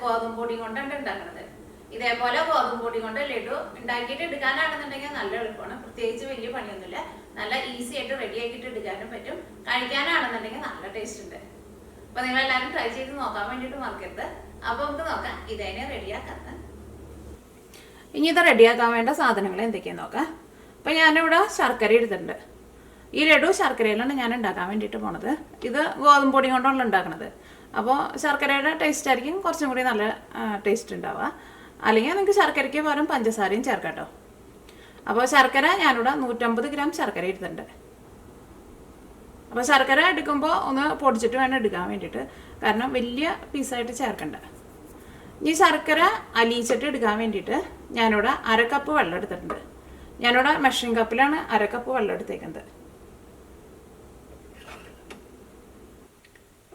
ഗോതമ്പ് പൊടി കൊണ്ടാണ് ഉണ്ടാക്കുന്നത്. ഇതേപോലെ ഗോതമ്പ് പൊടി കൊണ്ട് ലഡു ഉണ്ടാക്കിയിട്ട് എടുക്കാനാണെന്നുണ്ടെങ്കിൽ നല്ല എളുപ്പമാണ്. പ്രത്യേകിച്ച് വലിയ പണിയൊന്നുമില്ല. നല്ല ഈസി ആയിട്ട് റെഡി ആക്കിയിട്ട് എടുക്കാനും പറ്റും. കഴിക്കാനാണെന്നുണ്ടെങ്കിൽ നല്ല ടേസ്റ്റ് ഉണ്ട്. അപ്പൊ നിങ്ങൾ എല്ലാവരും ട്രൈ ചെയ്ത് നോക്കാൻ വേണ്ടിയിട്ട് മറക്കരുത്. അപ്പൊ നമുക്ക് നോക്കാം ഇതേനെ റെഡിയാക്കാന്ന്. ഇനി ഇത് റെഡിയാക്കാൻ വേണ്ട സാധനങ്ങൾ എന്തൊക്കെയാന്ന് നോക്കാം. അപ്പൊ ഞാനിവിടെ ശർക്കര എടുത്തിട്ടുണ്ട്. ഈ ലഡു ശർക്കരയിലാണ് ഞാൻ ഉണ്ടാക്കാൻ വേണ്ടിയിട്ട് പോണത്. ഇത് ഗോതമ്പ് പൊടി കൊണ്ടുള്ള ഉണ്ടാക്കുന്നത്. അപ്പോൾ ശർക്കരയുടെ ടേസ്റ്റ് ആയിരിക്കും കുറച്ചും കൂടി നല്ല ടേസ്റ്റ് ഉണ്ടാവുക. അല്ലെങ്കിൽ നിങ്ങൾക്ക് ശർക്കരയ്ക്ക് പകരം പഞ്ചസാരയും ചേർക്കാം കേട്ടോ. അപ്പോൾ ശർക്കര ഞാനിവിടെ 150 ഗ്രാം ശർക്കര എടുത്തിട്ടുണ്ട്. അപ്പോൾ ശർക്കര എടുക്കുമ്പോൾ ഒന്ന് പൊടിച്ചിട്ട് വേണം എടുക്കാൻ വേണ്ടിയിട്ട്. കാരണം വലിയ പീസായിട്ട് ചേർക്കണ്ട. ഈ ശർക്കര അലിയിച്ചിട്ട് എടുക്കാൻ വേണ്ടിയിട്ട് ഞാനിവിടെ 1/2 കപ്പ് വെള്ളം എടുത്തിട്ടുണ്ട്. ഞാനിവിടെ മെഷറിംഗ് കപ്പിലാണ് 1/2 കപ്പ് വെള്ളം എടുത്തേക്കുന്നത്.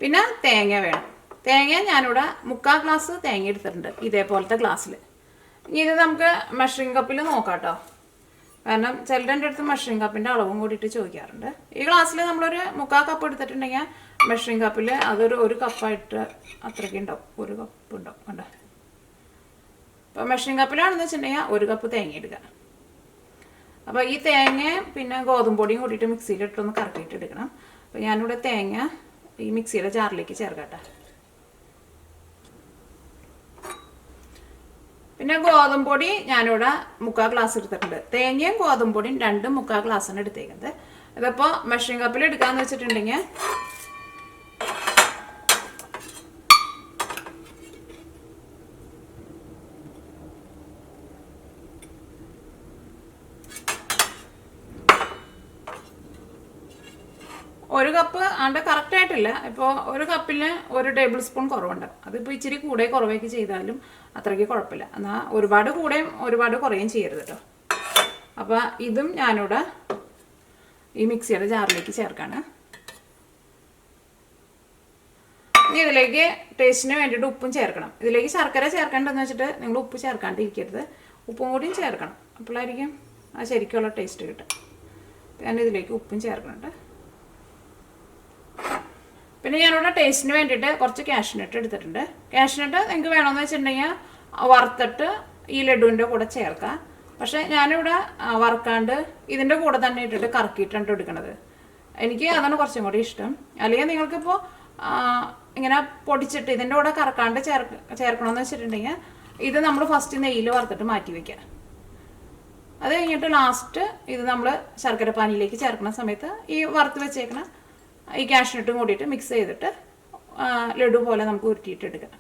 പിന്നെ തേങ്ങ വേണം. തേങ്ങ ഞാനിവിടെ 3/4 ഗ്ലാസ് തേങ്ങ എടുത്തിട്ടുണ്ട്, ഇതേപോലത്തെ ഗ്ലാസ്സിൽ. ഇനി ഇത് നമുക്ക് മെഷറിംഗ് കപ്പിൽ നോക്കാം കേട്ടോ. കാരണം ചിലരുടെ അടുത്ത് മെഷറിംഗ് കപ്പിൻ്റെ അളവും കൂടിയിട്ട് ചോദിക്കാറുണ്ട്. ഈ ഗ്ലാസ്സിൽ നമ്മളൊരു 3/4 കപ്പ് എടുത്തിട്ടുണ്ടെങ്കിൽ മെഷറിംഗ് കപ്പിൽ അതൊരു 1 കപ്പായിട്ട് അത്രയ്ക്ക് ഉണ്ടാവും. 1 കപ്പ് ഉണ്ടാവും കണ്ടോ. അപ്പോൾ മെഷറിംഗ് കപ്പിലാണെന്ന് വെച്ചിട്ടുണ്ടെങ്കിൽ 1 കപ്പ് തേങ്ങ എടുക്കുക. അപ്പോൾ ഈ തേങ്ങ പിന്നെ ഗോതമ്പ് പൊടിയും കൂടിയിട്ട് മിക്സിയിലിട്ടൊന്ന് കറക്കിയിട്ട് എടുക്കണം. അപ്പോൾ ഞാനിവിടെ തേങ്ങ ഈ മിക്സിയുടെ ജാറിലേക്ക് ചേർക്കട്ടെ. പിന്നെ ഗോതമ്പ് പൊടി ഞാനിവിടെ 3/4 ഗ്ലാസ് എടുത്തിട്ടുണ്ട്. തേങ്ങയും ഗോതമ്പ് പൊടിയും 2 3/4 ഗ്ലാസ്സാണ് എടുത്തേക്കുന്നത്. ഇതിപ്പോൾ മെഷറിംഗ് കപ്പിൽ എടുക്കാമെന്ന് വെച്ചിട്ടുണ്ടെങ്കിൽ ഒരു കപ്പ് ആണ്ട് കറക്റ്റായിട്ടില്ല. ഇപ്പോൾ 1 കപ്പിന് 1 ടേബിൾ സ്പൂൺ കുറവുണ്ട്. അതിപ്പോൾ ഇച്ചിരി കൂടെ കുറവേക്ക് ചെയ്താലും അത്രയ്ക്ക് കുഴപ്പമില്ല. എന്നാൽ ഒരുപാട് കൂടെയും ഒരുപാട് കുറയും ചെയ്യരുത് കേട്ടോ. അപ്പോൾ ഇതും ഞാനിവിടെ ഈ മിക്സിയുടെ ജാറിലേക്ക് ചേർക്കാണ്. ഇനി ഇതിലേക്ക് ടേസ്റ്റിന് വേണ്ടിയിട്ട് ഉപ്പും ചേർക്കണം. ഇതിലേക്ക് ശർക്കര ചേർക്കേണ്ടതെന്ന് വെച്ചിട്ട് നിങ്ങൾ ഉപ്പ് ചേർക്കാണ്ടിരിക്കരുത്. ഉപ്പും കൂടിയും ചേർക്കണം. അപ്പോഴായിരിക്കും ആ ശരിക്കുള്ള ടേസ്റ്റ് കിട്ടും. ഞാൻ ഇതിലേക്ക് ഉപ്പും ചേർക്കുന്നുണ്ട്. പിന്നെ ഞാനിവിടെ ടേസ്റ്റിന് വേണ്ടിയിട്ട് കുറച്ച് കാഷ്യൂനട്ട് എടുത്തിട്ടുണ്ട്. കാഷ്യൂനട്ട് നിങ്ങൾക്ക് വേണമെന്ന് വെച്ചിട്ടുണ്ടെങ്കിൽ വറുത്തിട്ട് ഈ ലഡുവിൻ്റെ കൂടെ ചേർക്കാം. പക്ഷേ ഞാനിവിടെ വറുക്കാണ്ട് ഇതിൻ്റെ കൂടെ തന്നെ ഇട്ടിട്ട് കറക്കിയിട്ടാണ് എടുക്കുന്നത്. എനിക്ക് അതാണ് കുറച്ചും കൂടി ഇഷ്ടം. അല്ലെങ്കിൽ നിങ്ങൾക്കിപ്പോൾ ഇങ്ങനെ പൊടിച്ചിട്ട് ഇതിൻ്റെ കൂടെ കറക്കാണ്ട് ചേർക്കണമെന്ന് വെച്ചിട്ടുണ്ടെങ്കിൽ ഇത് നമ്മൾ ഫസ്റ്റ് നെയ്യിൽ വറുത്തിട്ട് മാറ്റി വയ്ക്കുക. അത് കഴിഞ്ഞിട്ട് ലാസ്റ്റ് ഇത് നമ്മൾ ശർക്കര പാനിയിലേക്ക് ചേർക്കുന്ന സമയത്ത് ഈ വറുത്ത് വെച്ചേക്കണ ഈ കാഷ്യൂനട്ടും കൂടിയിട്ട് മിക്സ് ചെയ്തിട്ട് ലഡു പോലെ നമുക്ക് ഉരുട്ടിയിട്ട് എടുക്കാം.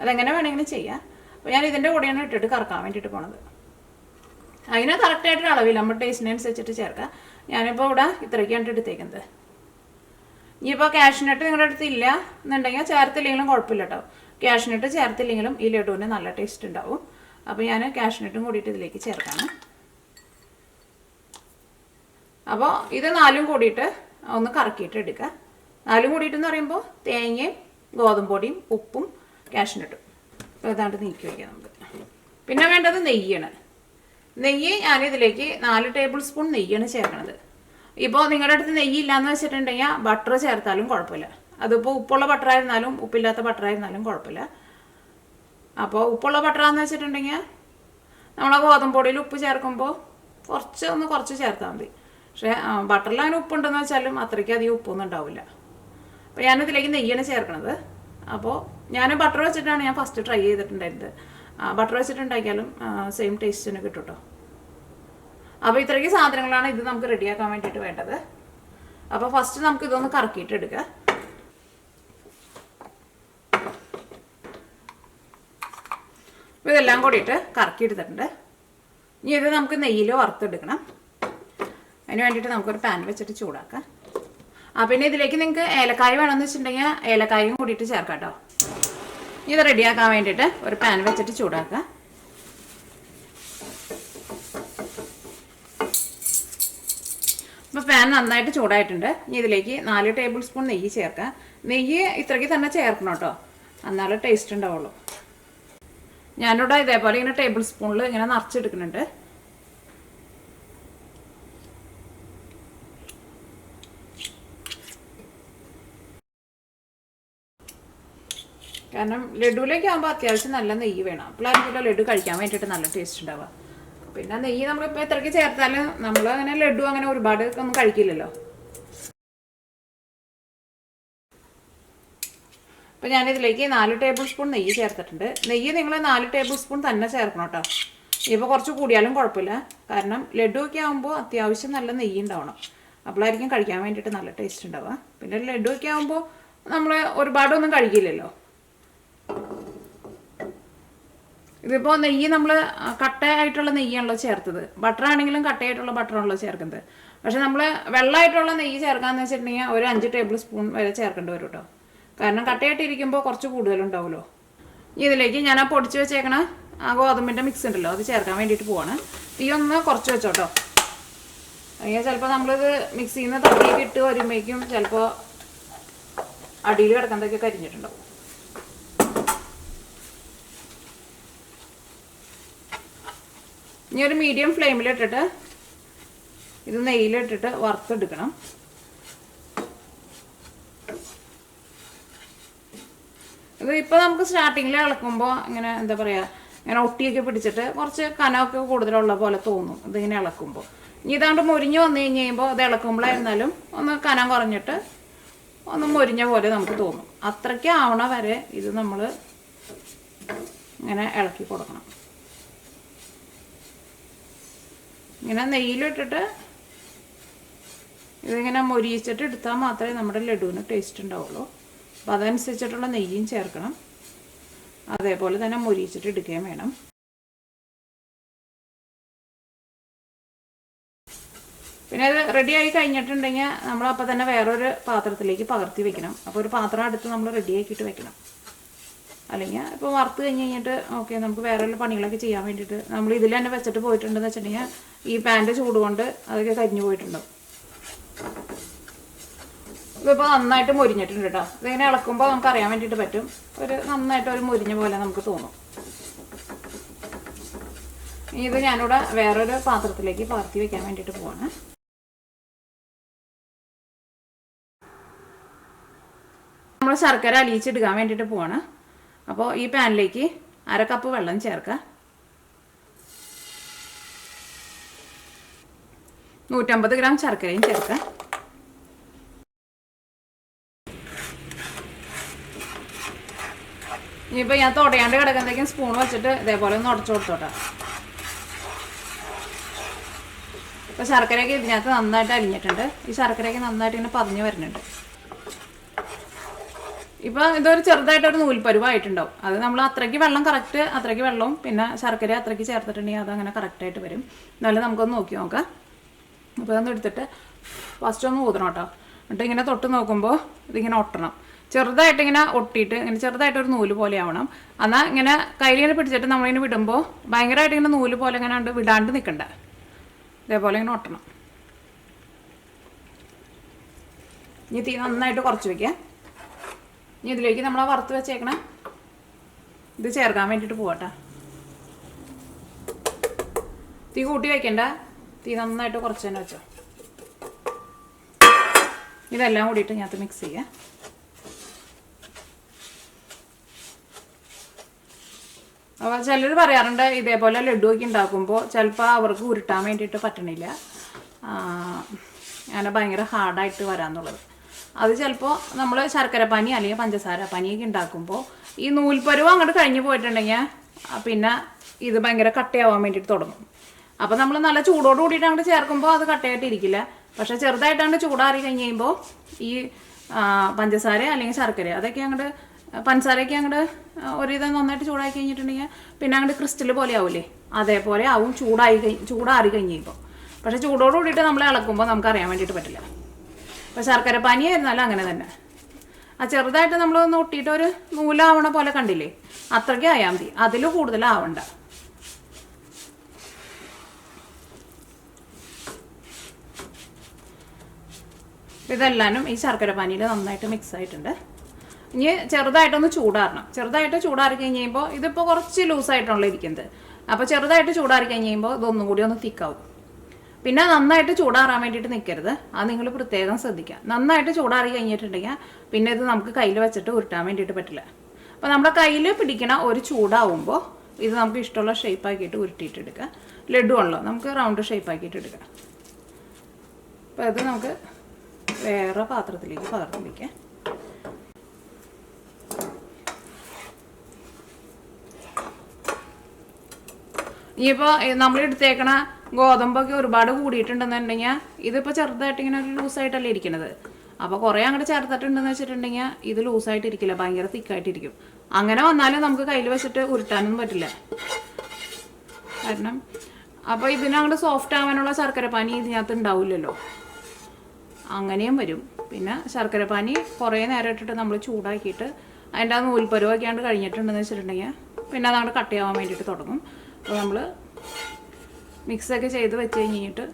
അതെങ്ങനെ വേണമെങ്കിലും ചെയ്യാം. അപ്പോൾ ഞാൻ ഇതിൻ്റെ കൂടെയാണ് ഇട്ടിട്ട് കറക്കാൻ വേണ്ടിയിട്ട് പോണത്. അതിന് കറക്റ്റായിട്ടൊരു അളവില്ല, നമ്മൾ ടേസ്റ്റിനനുസരിച്ചിട്ട് ചേർക്കാം. ഞാനിപ്പോൾ ഇവിടെ ഇത്രയ്ക്കാണ് എടുത്തേക്കുന്നത്. ഇനിയിപ്പോൾ കാഷ്യൂനട്ട് നിങ്ങളുടെ അടുത്ത് ഇല്ല എന്നുണ്ടെങ്കിൽ ചേർത്തില്ലെങ്കിലും കുഴപ്പമില്ല കേട്ടോ. കാഷ്യൂനട്ട് ചേർത്തില്ലെങ്കിലും ഈ ലഡുവിന് നല്ല ടേസ്റ്റ് ഉണ്ടാവും. അപ്പോൾ ഞാൻ കാഷ്യൂനട്ടും കൂടിയിട്ട് ഇതിലേക്ക് ചേർക്കാണ്. അപ്പോൾ ഇത് 4ഉം കൂടിയിട്ട് ഒന്ന് കറക്കിയിട്ട് എടുക്കുക. 4ഉം കൂടിയിട്ടെന്ന് പറയുമ്പോൾ തേങ്ങയും ഗോതമ്പ് പൊടിയും ഉപ്പും കാഷ്യൂനട്ടും. അപ്പോൾ ഏതാണ്ട് നീക്കി വയ്ക്കാം നമുക്ക്. പിന്നെ വേണ്ടത് നെയ്യാണ്. നെയ്യ് ഞാനിതിലേക്ക് 4 ടേബിൾ സ്പൂൺ നെയ്യാണ് ചേർക്കണത്. ഇപ്പോൾ നിങ്ങളുടെ അടുത്ത് നെയ്യ് ഇല്ലയെന്ന് വെച്ചിട്ടുണ്ടെങ്കിൽ ബട്ടർ ചേർത്താലും കുഴപ്പമില്ല. അതിപ്പോൾ ഉപ്പുള്ള ബട്ടറായിരുന്നാലും ഉപ്പില്ലാത്ത ബട്ടറായിരുന്നാലും കുഴപ്പമില്ല. അപ്പോൾ ഉപ്പുള്ള ബട്ടറാന്ന് വെച്ചിട്ടുണ്ടെങ്കിൽ നമ്മളെ ഗോതമ്പ് പൊടിയിൽ ഉപ്പ് ചേർക്കുമ്പോൾ കുറച്ച് ചേർത്താൽ മതി. പക്ഷേ ബട്ടറിൽ അങ്ങനെ ഉപ്പുണ്ടെന്ന് വെച്ചാലും അത്രയ്ക്ക് അധികം ഉപ്പൊന്നും ഉണ്ടാവില്ല. അപ്പോൾ ഞാനിതിലേക്ക് നെയ്യാണ് ചേർക്കണത്. അപ്പോൾ ഞാൻ ബട്ടർ വെച്ചിട്ടാണ് ഞാൻ ഫസ്റ്റ് ട്രൈ ചെയ്തിട്ടുണ്ടായിരുന്നത്. ബട്ടർ വെച്ചിട്ടുണ്ടാക്കിയാലും സെയിം ടേസ്റ്റിന് കിട്ടും കേട്ടോ. അപ്പോൾ ഇത്രയ്ക്ക് സാധനങ്ങളാണ് ഇത് നമുക്ക് റെഡിയാക്കാൻ വേണ്ടിയിട്ട് വേണ്ടത്. അപ്പോൾ ഫസ്റ്റ് നമുക്ക് ഇതൊന്ന് കറക്കിയിട്ട് എടുക്കുക. അപ്പോൾ ഇതെല്ലാം കൂടിയിട്ട് കറക്കി എടുത്തിട്ടുണ്ട്. ഇനി ഇത് നമുക്ക് നെയ്യിൽ വറുത്തെടുക്കണം. അതിന് വേണ്ടിയിട്ട് നമുക്കൊരു പാൻ വെച്ചിട്ട് ചൂടാക്കാം. പിന്നെ ഇതിലേക്ക് നിങ്ങൾക്ക് ഏലക്കായ വേണമെന്ന് വെച്ചിട്ടുണ്ടെങ്കിൽ ഏലക്കായും കൂടിയിട്ട് ചേർക്കാം കേട്ടോ. ഇത് റെഡിയാക്കാൻ വേണ്ടിയിട്ട് ഒരു പാൻ വെച്ചിട്ട് ചൂടാക്കുക. അപ്പോൾ പാൻ നന്നായിട്ട് ചൂടായിട്ടുണ്ട്. ഇനി ഇതിലേക്ക് 4 ടേബിൾ സ്പൂൺ നെയ്യ് ചേർക്കാം. നെയ്യ് ഇത്രയ്ക്ക് തന്നെ ചേർക്കണം കേട്ടോ, എന്നാലേ ടേസ്റ്റ് ഉണ്ടാവുള്ളൂ. ഞാനിവിടെ ഇതേപോലെ ഇങ്ങനെ ടേബിൾ സ്പൂണിൽ ഇങ്ങനെ നിറച്ചെടുക്കുന്നുണ്ട്. കാരണം ലഡുവിലേക്ക് ആകുമ്പോൾ അത്യാവശ്യം നല്ല നെയ്യ് വേണം. അപ്പോഴായിരിക്കുമല്ലോ ലഡു കഴിക്കാൻ വേണ്ടിയിട്ട് നല്ല ടേസ്റ്റ് ഉണ്ടാവുക. പിന്നെ നെയ്യ് നമ്മളിപ്പോൾ എത്രയ്ക്ക് ചേർത്താലും നമ്മൾ അങ്ങനെ ലഡു അങ്ങനെ ഒരുപാട് ഒന്നും കഴിക്കില്ലല്ലോ. അപ്പോൾ ഞാനിതിലേക്ക് 4 ടേബിൾ സ്പൂൺ നെയ്യ് ചേർത്തിട്ടുണ്ട്. നെയ്യ് നിങ്ങൾ 4 ടേബിൾ സ്പൂൺ തന്നെ ചേർക്കണം കേട്ടോ. ഇപ്പോൾ കുറച്ച് കൂടിയാലും കുഴപ്പമില്ല. കാരണം ലഡു ഒക്കെ ആകുമ്പോൾ അത്യാവശ്യം നല്ല നെയ്യ് ഉണ്ടാവണം. അപ്പോഴായിരിക്കും കഴിക്കാൻ വേണ്ടിയിട്ട് നല്ല ടേസ്റ്റ് ഉണ്ടാവുക. പിന്നെ ലഡു ഒക്കെ ആകുമ്പോൾ നമ്മൾ ഒരുപാടൊന്നും കഴിക്കില്ലല്ലോ. ഇതിപ്പോൾ നെയ്യ് നമ്മൾ കട്ടയായിട്ടുള്ള നെയ്യാണല്ലോ ചേർത്തത്. ബട്ടർ ആണെങ്കിലും കട്ടയായിട്ടുള്ള ബട്ടറാണല്ലോ ചേർക്കുന്നത്. പക്ഷെ നമ്മൾ വെള്ളമായിട്ടുള്ള നെയ്യ് ചേർക്കാമെന്ന് വെച്ചിട്ടുണ്ടെങ്കിൽ ഒരു 5 ടേബിൾ സ്പൂൺ വരെ ചേർക്കേണ്ടി വരും കേട്ടോ. കാരണം കട്ടയായിട്ടിരിക്കുമ്പോൾ കുറച്ച് കൂടുതലുണ്ടാവുമല്ലോ. ഇതിലേക്ക് ഞാൻ ആ പൊടിച്ച് വെച്ചേക്കണ ആ ഗോതമ്പിൻ്റെ മിക്സ് ഉണ്ടല്ലോ അത് ചേർക്കാൻ വേണ്ടിയിട്ട് പോവാണ്. തീ ഒന്ന് കുറച്ച് വെച്ചോട്ടോ. അല്ലെങ്കിൽ ചിലപ്പോൾ നമ്മളിത് മിക്സിയിൽ നിന്ന് തട്ടിയൊക്കെ ഇട്ട് വരുമ്പോഴേക്കും ചിലപ്പോൾ അടിയിൽ കിടക്കുന്നതൊക്കെ കരിഞ്ഞിട്ടുണ്ടാവും. ഇനി ഒരു മീഡിയം ഫ്ലെയിമിലിട്ടിട്ട് ഇത് നെയ്യിലിട്ടിട്ട് വറുത്തെടുക്കണം. ഇത് ഇപ്പോൾ നമുക്ക് സ്റ്റാർട്ടിങ്ങിൽ ഇളക്കുമ്പോൾ ഇങ്ങനെ എന്താ പറയുക, ഇങ്ങനെ ഒട്ടിയൊക്കെ പിടിച്ചിട്ട് കുറച്ച് കനമൊക്കെ കൂടുതലുള്ള പോലെ തോന്നും ഇതിങ്ങനെ ഇളക്കുമ്പോൾ. ഇനി ഇതാണ്ട് മുരിഞ്ഞ് വന്നു കഴിഞ്ഞ് കഴിയുമ്പോൾ അത് ഇളക്കുമ്പോഴായിരുന്നാലും ഒന്ന് കനം കുറഞ്ഞിട്ട് ഒന്ന് മുരിഞ്ഞ പോലെ നമുക്ക് തോന്നും. അത്രയ്ക്ക് ആവണ വരെ ഇത് നമ്മൾ ഇങ്ങനെ ഇളക്കി കൊടുക്കണം. ഇങ്ങനെ നെയ്യിലിട്ടിട്ട് ഇതിങ്ങനെ മൊരിയിച്ചിട്ട് എടുത്താൽ മാത്രമേ നമ്മുടെ ലഡുവിന് ടേസ്റ്റ് ഉണ്ടാവുള്ളൂ. അപ്പോൾ അതനുസരിച്ചിട്ടുള്ള നെയ്യും ചേർക്കണം. അതേപോലെ തന്നെ മൊരിയിച്ചിട്ട് എടുക്കുകയും വേണം. പിന്നെ അത് റെഡിയായി കഴിഞ്ഞിട്ടുണ്ടെങ്കിൽ നമ്മൾ അപ്പോൾ തന്നെ വേറൊരു പാത്രത്തിലേക്ക് പകർത്തി വെക്കണം. അപ്പോൾ ഒരു പാത്രം അടുത്ത് നമ്മൾ റെഡിയാക്കിയിട്ട് വെക്കണം. അല്ലെങ്കിൽ ഇപ്പോൾ വറുത്ത് കഴിഞ്ഞിട്ട് ഓക്കെ നമുക്ക് വേറെ പണികളൊക്കെ ചെയ്യാൻ വേണ്ടിയിട്ട് നമ്മൾ ഇതിൽ തന്നെ വെച്ചിട്ട് പോയിട്ടുണ്ടെന്ന് വെച്ചിട്ടുണ്ടെങ്കിൽ ഈ പാൻ്റെ ചൂട് കൊണ്ട് അതൊക്കെ കരിഞ്ഞു പോയിട്ടുണ്ടാവും. ഇതിപ്പോൾ നന്നായിട്ട് മൊരിഞ്ഞിട്ടുണ്ട് കേട്ടോ. ഇതിങ്ങനെ ഇളക്കുമ്പോൾ നമുക്ക് അറിയാൻ വേണ്ടിയിട്ട് പറ്റും. നന്നായിട്ട് ഒരു മൊരിഞ്ഞ പോലെ നമുക്ക് തോന്നും. ഇത് ഞാനിവിടെ വേറൊരു പാത്രത്തിലേക്ക് പകർത്തി വെക്കാൻ വേണ്ടിയിട്ട് പോവാണ്. നമ്മൾ ശർക്കര അലിയിച്ചെടുക്കാൻ വേണ്ടിയിട്ട് പോവാണ്. അപ്പോൾ ഈ പാനിലേക്ക് 1/2 കപ്പ് വെള്ളം ചേർക്കുക. 150 ഗ്രാം ശർക്കരയും ചേർക്കുക. ഇനിയിപ്പോൾ ഞാൻ തുടയാണ്ട് കിടക്കുന്നതേക്കും സ്പൂൺ വെച്ചിട്ട് ഇതേപോലെ ഒന്ന് ഉടച്ചു കൊടുത്തോട്ടെ. ഇപ്പോൾ ശർക്കരയൊക്കെ ഇതിനകത്ത് നന്നായിട്ട് അലിഞ്ഞിട്ടുണ്ട്. ഈ ശർക്കരയൊക്കെ നന്നായിട്ട് ഇങ്ങനെ പതിഞ്ഞ് വരുന്നുണ്ട്. ഇപ്പോൾ ഇതൊരു ചെറുതായിട്ടൊരു നൂൽപ്പരുവായിട്ടുണ്ടാവും. അത് നമ്മൾ അത്രയ്ക്ക് വെള്ളം കറക്റ്റ് അത്രയ്ക്ക് വെള്ളവും പിന്നെ ശർക്കര അത്രയ്ക്ക് ചേർത്തിട്ടുണ്ടെങ്കിൽ അതങ്ങനെ കറക്റ്റായിട്ട് വരും. എന്നാലും നമുക്കൊന്ന് നോക്കി നോക്കാം. അപ്പോൾ അതൊന്ന് എടുത്തിട്ട് ഫസ്റ്റ് ഒന്ന് ഊതണം കേട്ടോ. എന്നിട്ട് ഇങ്ങനെ തൊട്ട് നോക്കുമ്പോൾ ഇതിങ്ങനെ ഒട്ടണം. ചെറുതായിട്ടിങ്ങനെ ഒട്ടിയിട്ട് ഇങ്ങനെ ചെറുതായിട്ടൊരു നൂല് പോലെ ആവണം. എന്നാൽ ഇങ്ങനെ കയ്യിലിങ്ങനെ പിടിച്ചിട്ട് നമ്മളിങ്ങനെ വിടുമ്പോൾ ഭയങ്കരമായിട്ട് ഇങ്ങനെ നൂല് പോലെ ഇങ്ങനെ വിടാണ്ട് നിൽക്കണ്ട. ഇതേപോലെ ഇങ്ങനെ ഒട്ടണം. ഇനി തീ നന്നായിട്ട് കുറച്ച് വയ്ക്കുക. ഇനി ഇതിലേക്ക് നമ്മൾ വറുത്ത് വെച്ചേക്കണ ഇത് ചേർക്കാൻ വേണ്ടിയിട്ട് പോകട്ടെ. തീ കൂട്ടി വയ്ക്കണ്ട. തീ നന്നായിട്ട് കുറച്ച് തന്നെ വെച്ചോ. ഇതെല്ലാം കൂടിയിട്ട് ഞാനത് മിക്സ് ചെയ്യാം. അപ്പോൾ ചിലർ പറയാറുണ്ട് ഇതേപോലെ ലഡു ഒക്കെ ഉണ്ടാക്കുമ്പോൾ ചിലപ്പോൾ അവർക്ക് ഉരുട്ടാൻ വേണ്ടിയിട്ട് പറ്റണില്ല, അങ്ങനെ ഭയങ്കര ഹാർഡായിട്ട് വരാമെന്നുള്ളത്. അത് ചിലപ്പോൾ നമ്മൾ ശർക്കര പനി അല്ലെങ്കിൽ പഞ്ചസാര പനിയൊക്കെ ഉണ്ടാക്കുമ്പോൾ ഈ നൂൽപ്പരുവ് അങ്ങോട്ട് കഴിഞ്ഞ് പോയിട്ടുണ്ടെങ്കിൽ പിന്നെ ഇത് ഭയങ്കര കട്ടയാവാൻ വേണ്ടിയിട്ട് തുടങ്ങും. അപ്പോൾ നമ്മൾ നല്ല ചൂടോട് കൂടിയിട്ട് അങ്ങോട്ട് ചേർക്കുമ്പോൾ അത് കട്ടയായിട്ടിരിക്കില്ല. പക്ഷേ ചെറുതായിട്ട് അങ്ങോട്ട് ചൂടാറി കഴിഞ്ഞ് കഴിയുമ്പോൾ ഈ പഞ്ചസാര അല്ലെങ്കിൽ ശർക്കര അതൊക്കെ അങ്ങോട്ട് പഞ്ചസാരയൊക്കെ അങ്ങോട്ട് ഒരുവിധം നന്നായിട്ട് ചൂടായി കഴിഞ്ഞിട്ടുണ്ടെങ്കിൽ പിന്നെ അങ്ങോട്ട് ക്രിസ്റ്റൽ പോലെ ആവില്ലേ, അതേപോലെ ആവും ചൂടാറി കഴിഞ്ഞ് കഴിയുമ്പോൾ. പക്ഷേ ചൂടോട് കൂടിയിട്ട് നമ്മൾ ഇളക്കുമ്പോൾ നമുക്ക് അറിയാൻ വേണ്ടിയിട്ട് പറ്റില്ല. അപ്പോൾ ശർക്കര പനിയായിരുന്നാലും അങ്ങനെ തന്നെ ആ ചെറുതായിട്ട് നമ്മളൊന്ന് ഒട്ടിയിട്ട് ഒരു നൂലാവണ പോലെ കണ്ടില്ലേ, അത്രയ്ക്ക് ആയാൽ മതി. അതിൽ കൂടുതലാവണ്ട. ഇതെല്ലാനും ഈ ശർക്കര പാനിയിൽ നന്നായിട്ട് മിക്സ് ആയിട്ടുണ്ട്. ഇനി ചെറുതായിട്ടൊന്ന് ചൂടാറണം. ചെറുതായിട്ട് ചൂടാറി കഴിഞ്ഞ് കഴിയുമ്പോൾ ഇതിപ്പോൾ കുറച്ച് ലൂസായിട്ടാണല്ലോ ഇരിക്കുന്നത്. അപ്പോൾ ചെറുതായിട്ട് ചൂടാറി കഴിഞ്ഞ് കഴിയുമ്പോൾ ഇതൊന്നും കൂടി ഒന്ന് തിക്കാവും. പിന്നെ നന്നായിട്ട് ചൂടാറാൻ വേണ്ടിയിട്ട് നിൽക്കരുത്. അത് നിങ്ങൾ പ്രത്യേകം ശ്രദ്ധിക്കുക. നന്നായിട്ട് ചൂടാറി കഴിഞ്ഞിട്ടുണ്ടെങ്കിൽ പിന്നെ ഇത് നമുക്ക് കയ്യിൽ വെച്ചിട്ട് ഉരുട്ടാൻ വേണ്ടിയിട്ട് പറ്റില്ല. അപ്പോൾ നമ്മുടെ കയ്യിൽ പിടിക്കണ ഒരു ചൂടാവുമ്പോൾ ഇത് നമുക്ക് ഇഷ്ടമുള്ള ഷേപ്പാക്കിയിട്ട് ഉരുട്ടിയിട്ടെടുക്കുക. ലഡു ഉള്ളോ നമുക്ക് റൗണ്ട് ഷേപ്പാക്കിയിട്ട് എടുക്കാം. അപ്പോൾ അത് നമുക്ക് വേറെ പാത്രത്തിലേക്ക് പകർത്തി വയ്ക്കാം. ഇനിയിപ്പോൾ നമ്മൾ എടുത്തേക്കണ ഗോതമ്പൊക്കെ ഒരുപാട് കൂടിയിട്ടുണ്ടെന്നുണ്ടെങ്കിൽ ഇതിപ്പോൾ ചെറുതായിട്ട് ഇങ്ങനെ ഒരു ലൂസായിട്ടല്ലേ ഇരിക്കുന്നത്. അപ്പോൾ കുറേ അങ്ങോട്ട് ചേർത്തിട്ടുണ്ടെന്ന് വെച്ചിട്ടുണ്ടെങ്കിൽ ഇത് ലൂസായിട്ടിരിക്കില്ല, ഭയങ്കര തിക്കായിട്ടിരിക്കും. അങ്ങനെ വന്നാലും നമുക്ക് കയ്യിൽ വെച്ചിട്ട് ഉരുട്ടാനൊന്നും പറ്റില്ല. കാരണം അപ്പോൾ ഇതിനങ്ങോട്ട് സോഫ്റ്റ് ആവാനുള്ള ശർക്കരപ്പാനി ഇതിനകത്ത് ഉണ്ടാവില്ലല്ലോ, അങ്ങനെയും വരും. പിന്നെ ശർക്കരപ്പാനി കുറേ നേരം ഇട്ടിട്ട് നമ്മൾ ചൂടാക്കിയിട്ട് അതിൻ്റെ ആ നൂൽപ്പരുവൊക്കെയാണ്ട് കഴിഞ്ഞിട്ടുണ്ടെന്ന് വെച്ചിട്ടുണ്ടെങ്കിൽ പിന്നെ അതങ്ങോട്ട് കട്ടിയാവാൻ വേണ്ടിയിട്ട് തുടങ്ങും. അപ്പോൾ നമ്മൾ മിക്സൊക്കെ ചെയ്ത് വെച്ച് കഴിഞ്ഞിട്ട്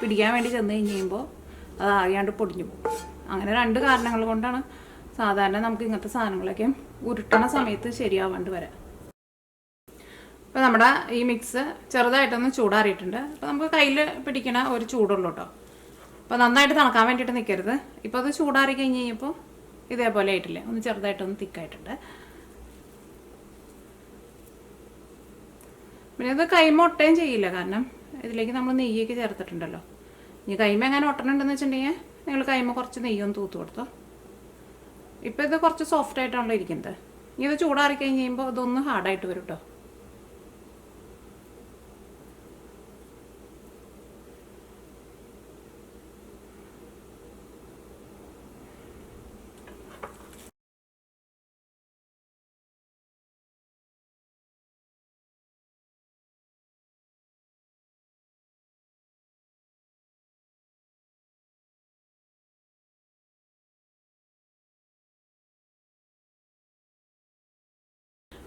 പിടിക്കാൻ വേണ്ടി ചെന്ന് കഴിയുമ്പോൾ അത് ആകെയാണ്ട് പൊടിഞ്ഞു പോകും. അങ്ങനെ 2 കാരണങ്ങൾ കൊണ്ടാണ് സാധാരണ നമുക്ക് ഇങ്ങനത്തെ സാധനങ്ങളൊക്കെ ഉരുട്ടണ സമയത്ത് ശരിയാവാണ്ട് വരാം. അപ്പോൾ നമ്മുടെ ഈ മിക്സ് ചെറുതായിട്ടൊന്ന് ചൂടാറിയിട്ടുണ്ട്. അപ്പോൾ നമുക്ക് കയ്യിൽ പിടിക്കണ ഒരു ചൂടുള്ളൂ കേട്ടോ. അപ്പോൾ നന്നായിട്ട് തണുക്കാൻ വേണ്ടിയിട്ട് നിൽക്കരുത്. ഇപ്പോൾ അത് ചൂടാറി കഴിഞ്ഞ് കഴിഞ്ഞപ്പോൾ ഇതേപോലെ ആയിട്ടില്ലേ, ഒന്ന് ചെറുതായിട്ടൊന്ന് തിക്കായിട്ടുണ്ട്. പിന്നെ ഇത് കൈമ ഒട്ടുകയും ചെയ്യില്ല, കാരണം ഇതിലേക്ക് നമ്മൾ നെയ്യൊക്കെ ചേർത്തിട്ടുണ്ടല്ലോ. ഇനി കൈമ എങ്ങനെ ഒട്ടണുണ്ടെന്ന് വെച്ചിട്ടുണ്ടെങ്കിൽ നിങ്ങൾ കൈമ കുറച്ച് നെയ്യൊന്ന് തൂത്ത് കൊടുത്തോ. ഇപ്പോൾ ഇത് കുറച്ച് സോഫ്റ്റ് ആയിട്ടാണല്ലോ ഇരിക്കുന്നത്. ഇനി ഇത് ചൂടാറി കഴിഞ്ഞ് കഴിയുമ്പോൾ ഇതൊന്ന് ഹാർഡായിട്ട് വരും കേട്ടോ.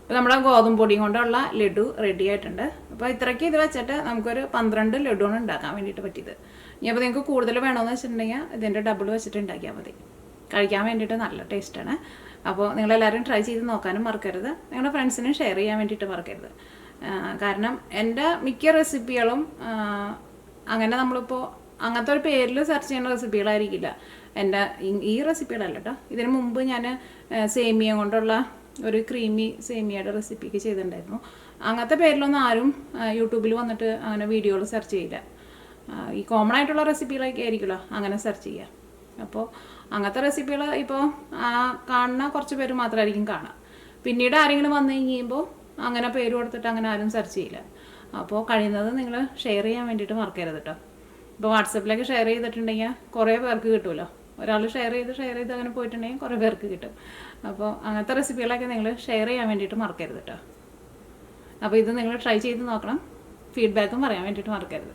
അപ്പോൾ നമ്മുടെ ഗോതമ്പ് പൊടിയും കൊണ്ടുള്ള ലഡു റെഡി ആയിട്ടുണ്ട്. അപ്പോൾ ഇത്രയ്ക്ക് ഇത് വെച്ചിട്ട് നമുക്കൊരു 12 ലഡുവാണ് ഉണ്ടാക്കാൻ വേണ്ടിയിട്ട് പറ്റിയത്. ഇനി അപ്പോൾ നിങ്ങൾക്ക് കൂടുതൽ വേണമെന്ന് വെച്ചിട്ടുണ്ടെങ്കിൽ ഇതിൻ്റെ ഡബിൾ വെച്ചിട്ട് ഉണ്ടാക്കിയാൽ മതി. കഴിക്കാൻ വേണ്ടിയിട്ട് നല്ല ടേസ്റ്റാണ്. അപ്പോൾ നിങ്ങളെല്ലാവരും ട്രൈ ചെയ്ത് നോക്കാനും മറക്കരുത്. നിങ്ങളുടെ ഫ്രണ്ട്സിനും ഷെയർ ചെയ്യാൻ വേണ്ടിയിട്ട് മറക്കരുത്. കാരണം എൻ്റെ മിക്ക റെസിപ്പികളും അങ്ങനെ നമ്മളിപ്പോൾ അങ്ങനത്തെ ഒരു പേരിൽ സെർച്ച് ചെയ്യുന്ന റെസിപ്പികളായിരിക്കില്ല എൻ്റെ ഈ റെസിപ്പികളല്ല കേട്ടോ. ഇതിന് മുമ്പ് ഞാൻ സേമിയ കൊണ്ടുള്ള ഒരു ക്രീമി സേമിയയുടെ റെസിപ്പിക്ക് ചെയ്തിട്ടുണ്ടായിരുന്നു. അങ്ങനത്തെ പേരിലൊന്നും ആരും യൂട്യൂബിൽ വന്നിട്ട് അങ്ങനെ വീഡിയോകൾ സെർച്ച് ചെയ്യില്ല. ഈ കോമൺ ആയിട്ടുള്ള റെസിപ്പികളൊക്കെ ആയിരിക്കുമല്ലോ അങ്ങനെ സെർച്ച് ചെയ്യുക. അപ്പോൾ അങ്ങനത്തെ റെസിപ്പികൾ ഇപ്പോൾ കാണുന്ന കുറച്ച് പേര് മാത്രമായിരിക്കും കാണുക. പിന്നീട് ആരെങ്കിലും വന്നു കഴിയുമ്പോൾ അങ്ങനെ പേര് കൊടുത്തിട്ട് അങ്ങനെ ആരും സെർച്ച് ചെയ്യില്ല. അപ്പോൾ കഴിയുന്നത് നിങ്ങൾ ഷെയർ ചെയ്യാൻ വേണ്ടിയിട്ട് മറക്കരുത് കേട്ടോ. ഇപ്പോൾ വാട്സപ്പിലേക്ക് ഷെയർ ചെയ്തിട്ടുണ്ടെങ്കിൽ കുറേ പേർക്ക് കിട്ടുമല്ലോ. ഒരാൾ ഷെയർ ചെയ്ത് അങ്ങനെ പോയിട്ടുണ്ടെങ്കിൽ കുറേ പേർക്ക് കിട്ടും. അപ്പോൾ അങ്ങനത്തെ റെസിപ്പികളൊക്കെ നിങ്ങൾ ഷെയർ ചെയ്യാൻ വേണ്ടിയിട്ട് മറക്കരുത് കേട്ടോ. അപ്പോൾ ഇത് നിങ്ങൾ ട്രൈ ചെയ്ത് നോക്കണം, ഫീഡ്ബാക്കും പറയാൻ വേണ്ടിയിട്ട് മറക്കരുത്.